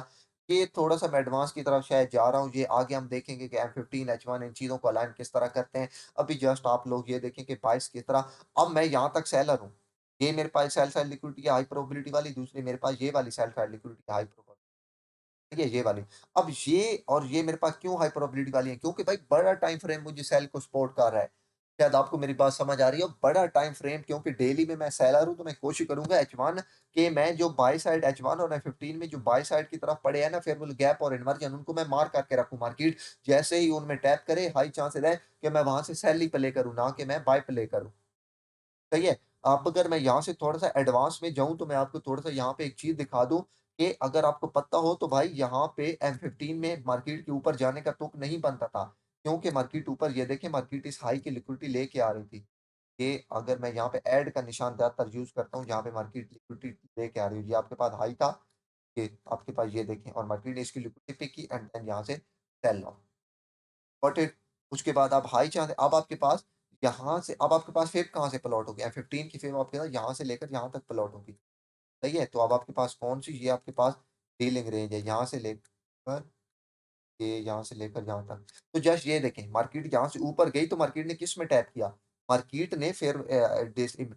ये थोड़ा सा मैं एडवांस की तरफ शायद जा रहा हूँ, ये आगे हम देखेंगे कि M15 H1 इन चीज़ों को अलाइन किस तरह करते हैं। अभी जस्ट आप लोग ये देखें कि 22 की तरह। अब मैं यहाँ तक सेलर हूँ, ये मेरे पास sell side liquidity high probability वाली, दूसरी मेरे पास ये वाली sell side liquidity high probability, ये वाली। अब ये और ये मेरे पास क्यों हाई प्रोबेबिलिटी वाली है, क्योंकि भाई बड़ा टाइम फ्रेम मुझे सेल को सपोर्ट कर रहा है। शायद आपको मेरी बात समझ आ रही हो। बड़ा टाइम फ्रेम, क्योंकि डेली में मैं सेलर हूँ, तो मैं कोशिश करूंगा H1 के मैं जो बाय साइड H1 और F15 में जो बाय साइड की तरफ पड़े हैं ना फेयरवेल गैप और इन्वर्जन, उनको मैं मार्क करके रखूं। मार्केट जैसे ही उनमें टैप करे, हाई चांसेस है कि मैं वहां से सेल ही प्ले करूं, ना कि मैं बाय प्ले करूं। सही है। अब अगर मैं यहाँ से थोड़ा-सा एडवांस में जाऊँ, तो मैं आपको थोड़ा-सा यहाँ पे एक चीज़ दिखा दूँ कि अगर आपको पता हो तो भाई यहाँ पे M15 में मार्केट के ऊपर जाने का तुक नहीं बनता था। क्योंकि मार्केट ऊपर, ये देखिए मार्केट इस हाई की लिक्विडिटी लेके आ रही थी। ये अगर मैं यहाँ पे ऐड का निशान ज़्यादातर यूज़ करता हूँ, जहाँ पे मार्केट लिक्विडिटी लेके आ रही है। ये आपके पास हाई था, ये आपके पास ये देखें, और मार्केट ने इसकी लिक्विडिटी पिक की एंड देन यहाँ से सेल ऑफ। Got it? उसके बाद आप हाई चाहते, अब आपके पास यहाँ से, अब आपके पास फेव कहाँ से प्लॉट होगी? F15 की फेव आपके पास यहाँ से लेकर यहाँ तक प्लॉट होगी। सही है? तो अब आपके पास कौन-सी, ये आपके पास डीलिंग रेंज है, यहाँ से लेकर ये, यहाँ से लेकर यहाँ तक। तो जस्ट ये देखें, मार्केट यहाँ से ऊपर गई तो मार्केट ने किस में टैप किया? मार्केट ने फिर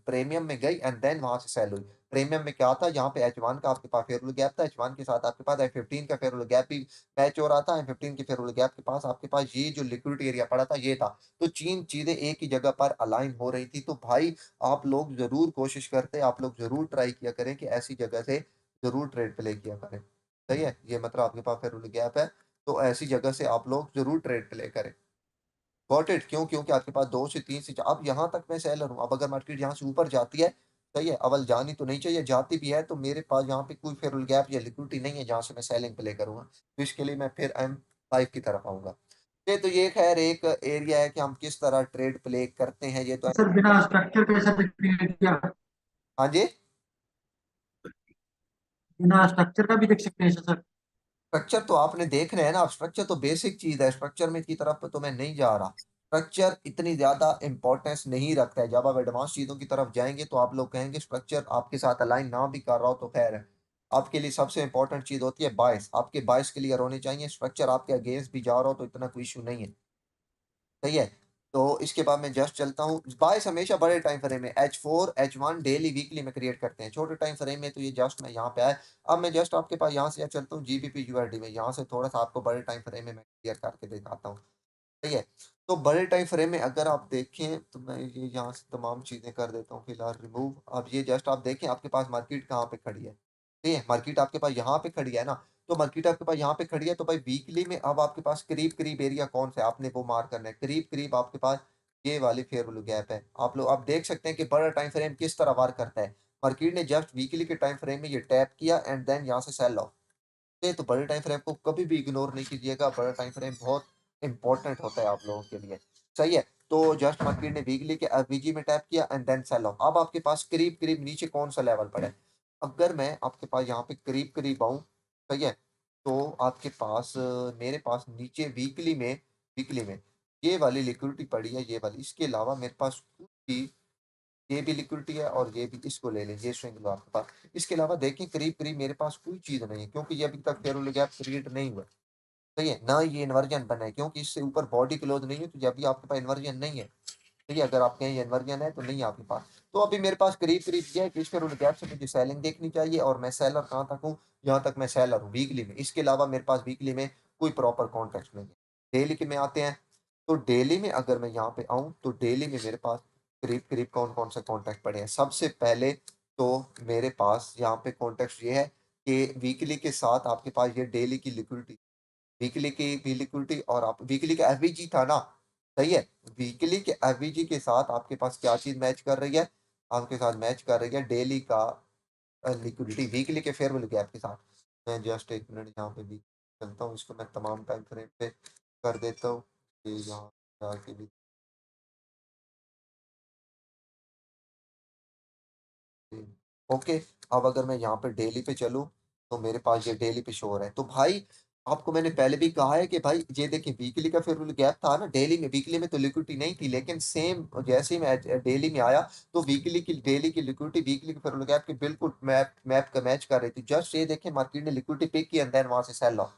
प्रीमियम में गई एंड देन वहां से सेल हुई। प्रीमियम में क्या था? यहाँ पे H1 का आपके पास फेयरवेल गैप था, H1 के साथ आपके पास F15 का फेयरवेल गैप भी मैच हो रहा था। F15 के फेयरवेल गैप के पास आपके पास ये जो लिक्विडिटी एरिया पड़ा था, ये था। तो तीन चीजें एक ही जगह पर अलाइन हो रही थी। तो भाई आप लोग जरूर कोशिश करते, आप लोग जरूर ट्राई किया करें कि ऐसी जगह से जरूर ट्रेड प्ले किया करें। सही है? ये मतलब आपके पास फेयरवेल गैप है, तो ऐसी जगह से आप लोग ज़रूर ट्रेड प्ले करें। Got it? क्यों? क्योंकि आपके पास 2 से 3 से अब यहाँ तक मैं सेलर हूँ। अब अगर मार्केट यहाँ से ऊपर जाती है, सही है, अव्वल जानी तो नहीं चाहिए, जाती भी है तो मेरे पास यहाँ पे कोई फेयरवेल गैप या लिक्विडिटी नहीं है जहाँ से मैं सेलिंग प्ले करूँगा। तो इसके लिए मैं फिर M5 की तरफ आऊँगा। तो ये खैर एक एरिया है कि हम किस तरह ट्रेड प्ले करते हैं, ये तो। सर बिना स्ट्रक्चर के ऐसा क्रिएट किया, हाँ जी। बिना स्ट्रक्चर का भी देख सकते हैं सर। स्ट्रक्चर तो आपने देखना है ना, अब स्ट्रक्चर तो बेसिक चीज है, स्ट्रक्चर में की तरफ तो मैं नहीं जा रहा। स्ट्रक्चर इतनी ज्यादा इंपॉर्टेंस नहीं रखता है। जब आप एडवांस चीजों की तरफ जाएंगे तो आप लोग कहेंगे स्ट्रक्चर आपके साथ अलाइन ना भी कर रहा हो तो खैर है। आपके लिए सबसे इंपॉर्टेंट चीज होती है बायस, आपके बायस क्लियर होने चाहिए। स्ट्रक्चर आपके अगेंस्ट भी जा रहा हो तो इतना कोई इशू नहीं है। सही है। तो इसके बाद मैं जस्ट चलता हूँ। बायस हमेशा बड़े टाइम फ्रेम में H4 H1 डेली वीकली में क्रिएट करते हैं। छोटे टाइम फ्रेम में तो ये जस्ट मैं यहाँ पे आया। अब मैं जस्ट आपके पास यहाँ से चलता हूँ GBP USD में, यहाँ से थोड़ा सा आपको बड़े टाइम फ्रेम में मैं क्लियर करके दिखाता हूँ। सही है। तो बड़े टाइम फ्रेम में अगर आप देखें तो मैं ये यहाँ से तमाम चीजें कर देता हूँ फिलहाल रिमूव। अब ये जस्ट आप देखें आपके पास मार्केट कहाँ पे खड़ी है। ठीक है, मार्केट आपके पास यहाँ पे खड़ी है ना। तो मार्केट आपके पास यहाँ पे खड़ी है, तो भाई वीकली में अब आपके पास करीब करीब एरिया कौन सा है, आपने वो मार्क करना है। करीब करीब आपके पास ये वाली फेयर वैल्यू गैप है। आप लोग आप देख सकते हैं कि बड़ा टाइम फ्रेम किस तरह वर्क करता है। मार्केट ने जस्ट वीकली के टाइम फ्रेम में ये टैप किया एंड देन यहाँ से सेल ऑफ। तो बड़े टाइम फ्रेम को कभी भी इग्नोर नहीं कीजिएगा। बड़ा टाइम फ्रेम बहुत इंपॉर्टेंट होता है आप लोगों के लिए। सही है। तो जस्ट मार्केट ने वीकली के एफवीजी में टैप किया एंड देन सेल ऑफ। अब आपके पास करीब करीब नीचे कौन सा लेवल पड़ा है? अगर मैं आपके पास यहाँ पे करीब करीब आऊँ, सही है, तो आपके पास मेरे पास नीचे वीकली में ये वाली लिक्विडिटी पड़ी है, ये वाली। इसके अलावा मेरे पास कुछ भी, ये भी लिक्विडिटी है और ये भी, इसको ले लें, ये स्विंग लो आपके पास। इसके अलावा देखिए करीब करीब मेरे पास कोई चीज़ नहीं है, क्योंकि ये अभी तक फेयर वैल्यू गैप क्रिएट नहीं हुआ। सही है ना, ये इन्वर्जन बना है, क्योंकि इससे ऊपर बॉडी क्लोज नहीं है, तो जब भी आपके पास इन्वर्जन नहीं है। ठीक है, अगर आप कहें ये इन्वर्जन है तो नहीं है आपके पास। तो अभी मेरे पास करीब करीब ये है कि इस फेयर वैल्यू गैप से मुझे सेलिंग देखनी चाहिए, और मैं सेलर कहाँ तक हूँ? यहाँ तक मैं सेलर हूँ वीकली में। इसके अलावा मेरे पास वीकली में कोई प्रॉपर कॉन्टेक्ट नहीं है। डेली के में आते हैं, तो डेली में अगर मैं यहाँ पे आऊँ तो डेली में मेरे पास करीब करीब कौन कौन से कॉन्टैक्ट पड़े हैं। सबसे पहले तो मेरे पास यहाँ पे कॉन्टेक्ट ये है कि वीकली के साथ आपके पास ये डेली की लिक्विडिटी, वीकली की भी लिक्विडिटी, और आप वीकली का एफवीजी था ना। सही है। वीकली के एफवीजी के साथ आपके पास क्या चीज मैच कर रही है? आपके साथ मैच कर रही है डेली का लिक्विडिटी, वीकली के फेयर वैल्यू गैप के साथ। मैं जस्ट एक मिनट यहाँ पे भी चलता हूँ, इसको मैं तमाम टाइम फ्रेम पे कर देता हूँ। ये यहाँ जाके भी ओके। अब अगर मैं यहाँ पे डेली पे चलूँ तो मेरे पास ये डेली पे शो हो रहा है। तो भाई आपको मैंने पहले भी कहा है कि भाई ये देखिए वीकली का फिर गैप था ना, डेली में, वीकली में तो लिक्विडिटी नहीं थी, लेकिन सेम जैसे ही मैं डेली में आया तो वीकली की डेली की लिक्विडिटी वीकली के फिर गैप के बिल्कुल मैप मैप का मैच कर रही थी। जस्ट ये देखिए मार्केट ने लिक्विडिटी पिक की एंड देन वहां से सेल ऑफ।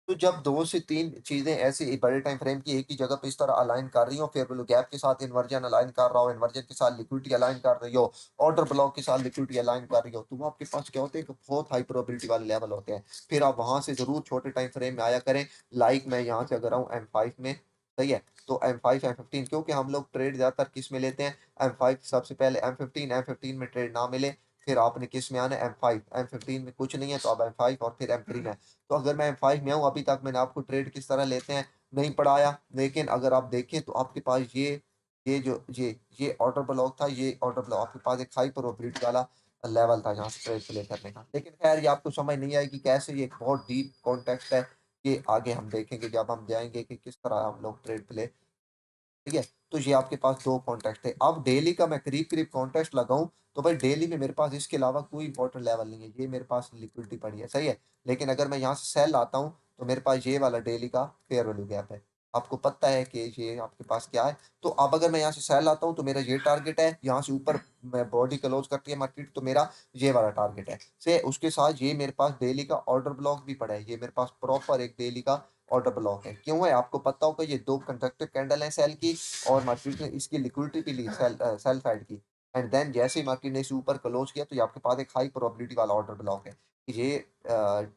तो जब 2 से 3 चीज़ें ऐसी बड़े टाइम फ्रेम की एक ही जगह पे इस तरह अलाइन कर रही हो, फेयर वैल्यू गैप के साथ इन्वर्जन अलाइन कर रहा हो, इन्वर्जन के साथ लिक्विडिटी अलाइन कर रही हो, ऑर्डर ब्लॉक के साथ लिक्विडिटी अलाइन कर रही हो, तो वो आपके पास क्या होते हैं कि बहुत हाई प्रोबेबिलिटी वाले लेवल होते हैं। फिर आप वहां से जरूर छोटे टाइम फ्रेम में आया करें। लाइक मैं यहाँ से अगर आऊँ M5 में, सही है। तो M5 M15, क्योंकि हम लोग ट्रेड ज़्यादातर किस में लेते हैं, M5 सबसे पहले, M15 में ट्रेड ना मिले फिर आपने किस में आना है, M5, M15 में कुछ नहीं है तो अब M5 और फिर M3 में है। तो अगर मैं M5 में हूँ, अभी तक मैंने आपको ट्रेड किस तरह लेते हैं नहीं पढ़ाया, लेकिन अगर आप देखें तो आपके पास ये जो ये ऑर्डर ब्लॉक था, ये ऑर्डर ब्लॉक आपके पास एक हाई प्रोबेबिलिटी वाला लेवल था यहाँ से ट्रेड प्ले करने का। लेकिन खैर ये आपको समझ नहीं आएगी कैसे, ये एक बहुत डीप कॉन्टेक्स्ट है, ये आगे हम देखेंगे जब हम जाएंगे कि किस तरह हम लोग ट्रेड प्ले, ठीक है। तो ये आपके पास दो कॉन्टेक्ट है। अब डेली का मैं करीब करीब कॉन्टेक्ट लगाऊं तो भाई डेली में मेरे पास इसके अलावा कोई इंपॉर्टेंट लेवल नहीं है, ये मेरे पास लिक्विडिटी पड़ी है, सही है। लेकिन अगर मैं यहाँ से सेल आता हूँ तो मेरे पास ये वाला डेली का फेयर वैल्यू गैप है, आपको पता है कि ये आपके पास क्या है। तो अब अगर मैं यहाँ से सेल आता हूँ तो मेरा ये टारगेट है, यहाँ से ऊपर मैं बॉडी क्लोज करती है मार्केट तो मेरा ये वाला टारगेट है से, उसके साथ ये मेरे पास डेली का ऑर्डर ब्लॉक भी पड़ा है, ये मेरे पास प्रॉपर एक डेली का ऑर्डर ब्लॉक है। क्यों है आपको पता होगा, ये दो कंस्ट्रक्टिव कैंडल है सेल की, और मार्केट ने इसकी लिक्विडिटी भी ली सेल साइड की, एंड देन जैसे ही मार्केट ने इसे ऊपर क्लोज किया तो ये आपके पास एक हाई प्रोबेबिलिटी वाला ऑर्डर ब्लॉक है। ये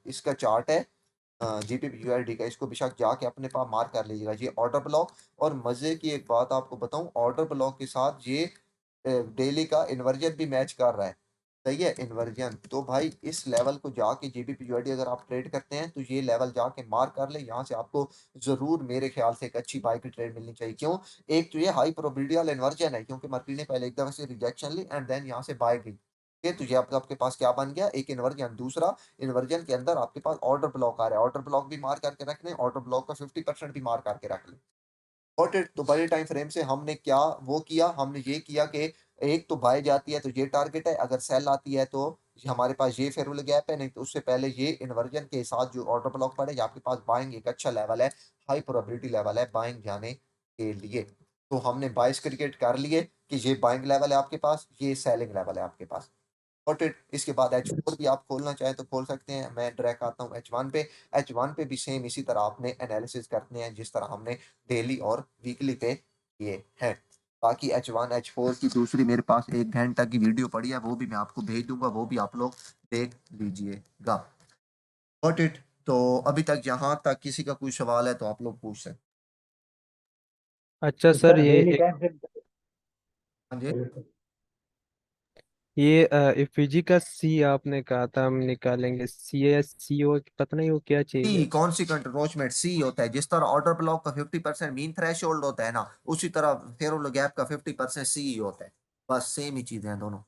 इसका चार्ट है GBP/USD का, इसको बेशक जाके अपने पास मार्क कर लीजिएगा, ये ऑर्डर ब्लॉक। और मजे की एक बात आपको बताऊं, ऑर्डर ब्लॉक के साथ ये डेली का इन्वर्जन भी मैच कर रहा है, सही है, इन्वर्जन। तो भाई इस लेवल को जाके GBP/USD अगर आप ट्रेड करते हैं तो ये लेवल जाके मार्क कर ले, यहाँ से आपको जरूर मेरे ख्याल से एक अच्छी बाई की ट्रेड मिलनी चाहिए। क्यों, एक तो ये हाई प्रोबेबिलिटी वाला इन्वर्जन है, क्योंकि मार्केट ने पहले एक दफे से रिजेक्शन ली एंड देन यहाँ से बाय गई, ये तो ये आपके पास क्या बन गया, एक इन्वर्जन। दूसरा, इन्वर्जन के अंदर आपके पास ऑर्डर ब्लॉक आ रहा है, ऑर्डर ब्लॉक भी मार करके रख लें, ऑर्डर ब्लॉक का 50% भी मार करके रख लें। Got it. तो बड़े टाइम फ्रेम से हमने क्या वो किया, हमने ये किया कि एक तो बाय जाती है तो ये टारगेट है, अगर सेल आती है तो हमारे पास ये फेयरवेल गैप है, नहीं तो उससे पहले ये इन्वर्जन के साथ जो ऑर्डर ब्लॉक पड़े, ये आपके पास बाइंग एक अच्छा लेवल है, हाई प्रोबेबिलिटी लेवल है बाइंग जाने के लिए। तो हमने बाइस क्रिकेट कर लिए कि ये बाइंग लेवल है आपके पास, ये सेलिंग लेवल है आपके पास। Got it. इसके बाद H4 भी आप खोलना चाहें तो खोल सकते हैं, मैं डायरेक्ट आता हूँ H1 पे। H1 पे भी सेम इसी तरह आपने एनालिसिस करते हैं जिस तरह हमने डेली और वीकली पे किए हैं। बाकी H1 H4 की दूसरी मेरे पास 1 घंटा की वीडियो पड़ी है, वो भी मैं आपको भेज दूंगा, वो भी आप लोग देख लीजिएगा। Got it. तो अभी तक यहाँ तक किसी का कोई सवाल है तो आप लोग पूछ सकते अच्छा तो sir, sir daily time frame हैं। हाँ जी। ये इफिजी का सी आपने कहा था हम निकालेंगे, CSCO, पता नहीं वो क्या चीज सी है। कॉन्सिक्वेंट रोचमेंट सी होता है, जिस तरह ऑर्डर ब्लॉक का 50% मीन थ्रेशोल्ड होता है ना, उसी तरह फेयरवेल गैप का 50% सी होता है। बस सेम ही चीजें हैं दोनों,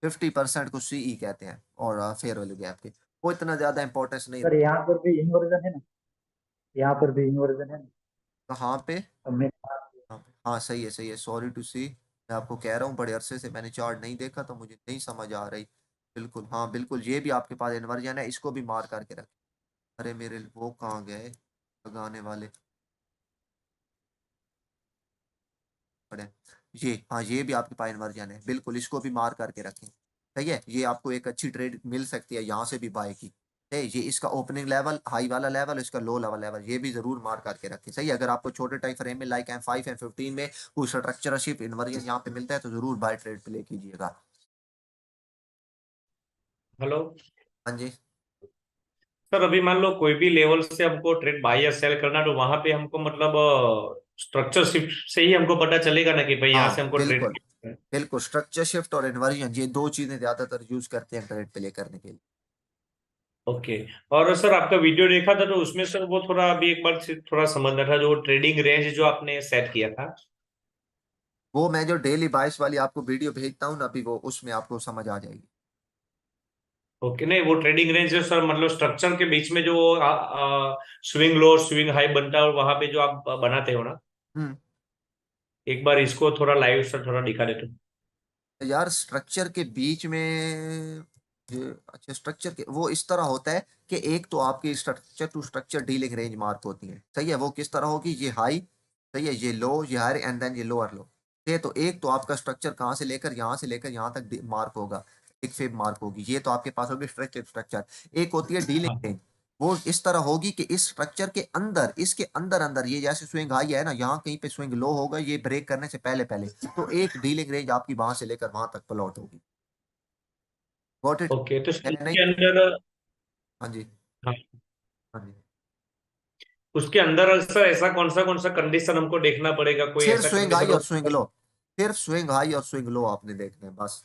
50% को सी कहते हैं और फेयरवेल गैप के, वो इतना ज्यादा इंपॉर्टेंस नहीं सर रखता। यहाँ पर भी इन्वर्जन है ना, यहाँ पर भी इन्वर्जन है ना। कहाँ पे? अब मैं हाँ सही है, सही है, सॉरी टू सी, मैं आपको कह रहा हूँ बड़े अरसे से मैंने चार्ट नहीं देखा तो मुझे नहीं समझ आ रही। बिल्कुल, हाँ बिल्कुल, ये भी आपके पास इन्वर्जन है, इसको भी मार करके रखें। अरे मेरे वो कहाँ गए लगाने वाले, पड़े, ये हाँ, ये भी आपके पास इन्वर्जन है, बिल्कुल, इसको भी मार करके रखें। सही है, ये आपको एक अच्छी ट्रेड मिल सकती है यहाँ से भी बाय की। है ये इसका ओपनिंग लेवल हाई वाला लेवल, इसका लो लेवल लेवल, ये भी जरूर मार करके रखें। सही है, अगर आपको छोटे टाइम फ्रेम में लाइक M5 M15 में कोई स्ट्रक्चरशिप इन्वर्जन यहाँ पे मिलता है तो जरूर बाय ट्रेड प्ले कीजिएगा। हेलो हाँ जी। सर, अभी मान लो कोई भी लेवल से हमको ट्रेड बाय या सेल करना, तो वहां पे हमको मतलब स्ट्रक्चर शिफ्ट से ही हमको पता चलेगा ना कि भाई यहाँ से हाँ हमको ट्रेड। बिल्कुल, बिल्कुल, स्ट्रक्चर शिफ्ट और इन्वर्जन ये दो चीजें ज्यादातर यूज करते हैं ट्रेड प्ले करने के लिए। ओके। और सर आपका वीडियो देखा था तो उसमें सर वो थोड़ा अभी एक बार से थोड़ा समझना था, जो ट्रेडिंग रेंज जो आपने सेट किया था। वो मैं जो डेली बाइस वाली आपको वीडियो भेजता हूँ ना अभी, वो उसमें आपको समझ आ जाएगी। ओके, नहीं वो ट्रेडिंग रेंज है सर, मतलब स्ट्रक्चर के बीच में जो स्विंग लो स्विंग हाई बनता है और वहां पे जो आप बनाते हो ना, हम्म। एक बार इसको थोड़ा लाइव सर थोड़ा दिखा देते। यार स्ट्रक्चर के बीच में ये, अच्छा स्ट्रक्चर के वो इस तरह होता है कि एक तो आपकी structure to structure dealing range mark होती है, सही है, वो किस तरह होगी, ये हाई, सही है, ये लो, ये हाई एंड देन ये लोअर लो। ये तो एक तो आपका स्ट्रक्चर कहाँ से लेकर यहाँ तक मार्क होगा, एक फेब मार्क होगी, ये तो आपके पास होगी स्ट्रक्चर स्ट्रक्चर। एक होती है डीलिंग हाँ। रेंज, वो इस तरह होगी कि इस स्ट्रक्चर के अंदर, इसके अंदर अंदर ये जैसे स्विंग हाई है ना, यहाँ कहीं पे स्विंग लो होगा ये ब्रेक करने से पहले पहले, तो एक डीलिंग रेंज आपकी वहां से लेकर वहां तक प्लॉट होगी। Got it. ओके, तो है नहीं? इसके अंदर। हाँ जी। हाँ। हाँ जी। उसके अंदर सर ऐसा कौन सा कंडीशन हमको देखना पड़ेगा, कोई सिर्फ ऐसा स्विंग हाई कंडीशन और स्विंग लो, सिर्फ स्विंग हाई और स्विंग लो आपने देखना है बस।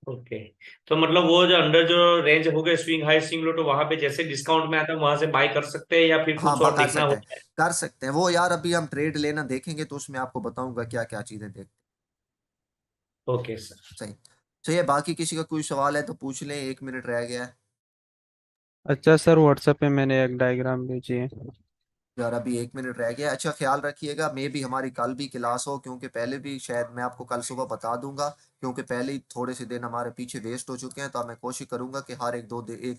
ओके। तो मतलब वो जो अंडर जो रेंज हो गए स्विंग हाई स्विंग लो, तो वहां पे जैसे डिस्काउंट में आता है वहां से बाय कर सकते हैं या फिर हाँ कुछ और कर देखना सकते हैं, होता है? कर सकते हैं वो यार, अभी हम ट्रेड लेना देखेंगे तो उसमें आपको बताऊंगा क्या क्या चीजें देख। Okay sir. सही। चलिए बाकी किसी का कोई सवाल है तो पूछ लें, 1 मिनट रह गया है। अच्छा सर, व्हाट्सएप पे मैंने एक डायग्राम भेजी है। यार अभी 1 मिनट रह गया है। अच्छा ख्याल रखिएगा, मे भी हमारी कल भी क्लास हो, क्योंकि पहले भी शायद मैं आपको कल सुबह बता दूंगा, क्योंकि पहले ही थोड़े से दिन हमारे पीछे वेस्ट हो चुके हैं, तो मैं कोशिश करूंगा कि हर एक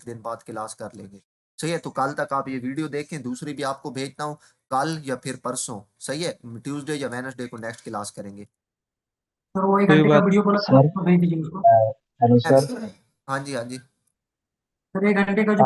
दिन बाद क्लास कर लेंगे। सही है, तो कल तक आप ये वीडियो देखें, दूसरी भी आपको भेजता हूँ कल या फिर परसों। सही है, ट्यूसडे या वेडनेसडे को नेक्स्ट क्लास करेंगे। सर वो 1 घंटे कोई का बात। वीडियो बोला था, सर उसको भेज दीजिए उसको। Hello sir. हाँ जी हाँ जी। सर 1 घंटे का जो